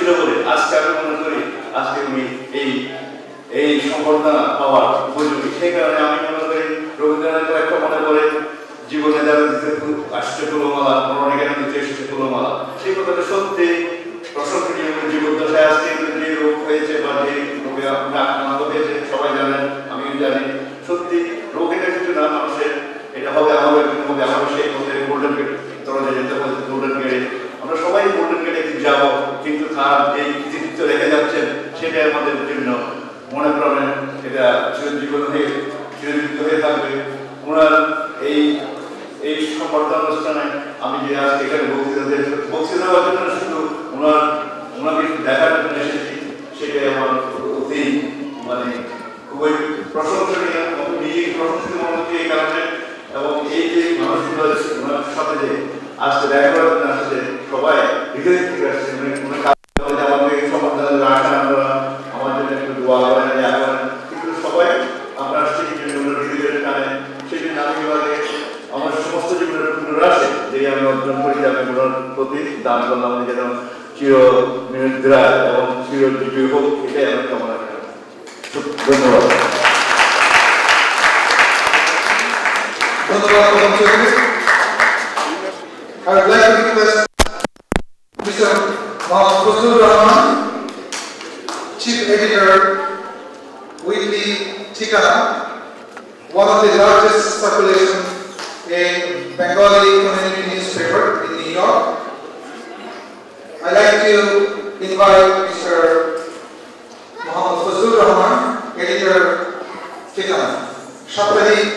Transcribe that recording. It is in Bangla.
ছিল বলে আজকে আমি মনে করি আজকে উনি এই সম্বর্ধনা পাওয়ার উপযোগী। সেই কারণে আমি মনে করি রবীন্দ্রনাথ একটা মনে করে জীবনে যারা দিতে আসছে ফুলমালা, মরণে কেন দিতে এসেছে ফুলমালা, সেই কথাটা সত্যি প্রশংসনীয়। জীবদ্দশায় আজকে যে রোগ হয়েছে বা যে রোগে আক্রান্ত হয়েছে সবাই জানেন, আমিও জানি। সত্যি রোগ এটা কিছু না, মানুষের এটা হবে আমাদের হবে আমাদের সেই পথে গোল্ডেন গেট দরজায় যেতে হবে, গোল্ডেন গেটে আমরা সবাই গোল্ডেন গেটে যাবো, কিন্তু তার এই কৃতিত্ব রেখে যাচ্ছেন সেটাই আমাদের জন্য মনে প্রাণে এটা চিরজীবন হয়ে চিরজীবিত হয়ে থাকবে। ওনার এই সম্বর্ধনা অনুষ্ঠানে আমি যে আজকে এখানে বক্তৃতা দেওয়ার জন্য শুধু ওনাকে দেখার জন্য এসেছি, সেটাই আমার অতি মানে খুবই প্রশংসনীয়। আমি নিজেই প্রশংসনীয় মনে হচ্ছে এই কারণে, এবং এই যে মানুষগুলো ওনার সাথে যে আজকে দেখা করার জন্য আসছে সবাই হৃদয় থেকে আসছে। আমাকে সম্বর্ধনা আসেন, আমরা আমার জন্য একটু দোয়া করেন, কিন্তু সবাই আমরা আসছি হৃদয়ের টানে। সেই জন্য আমি বিভাগে আমার সমস্ত জীবনের পুনরাসে যে আমি অর্জন করি, আমি ওনার প্রতি দান করলাম, উনি যেন চির নিদ্রা এবং চিরজীবী হোক, এটাই আমি কামনা করি। ধন্যবাদ। I would like to request Mr. Mohammad Fazlur Rahman, Chief Editor, Weekly Tikana, one of the largest circulation in Bengali community newspaper in New York. I'd like to invite Mr. Mohammad Fazlur Rahman, Editor Tikana, সাপ্তাহিক